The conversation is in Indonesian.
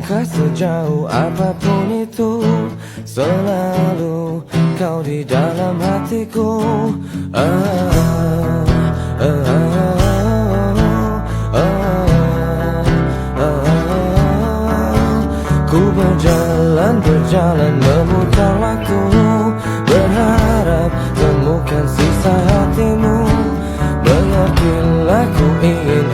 Langkah sejauh apapun itu, selalu kau di dalam hatiku. Ku berjalan memutar waktu, berharap temukan sisa hatimu. Mengertilah, ku ingin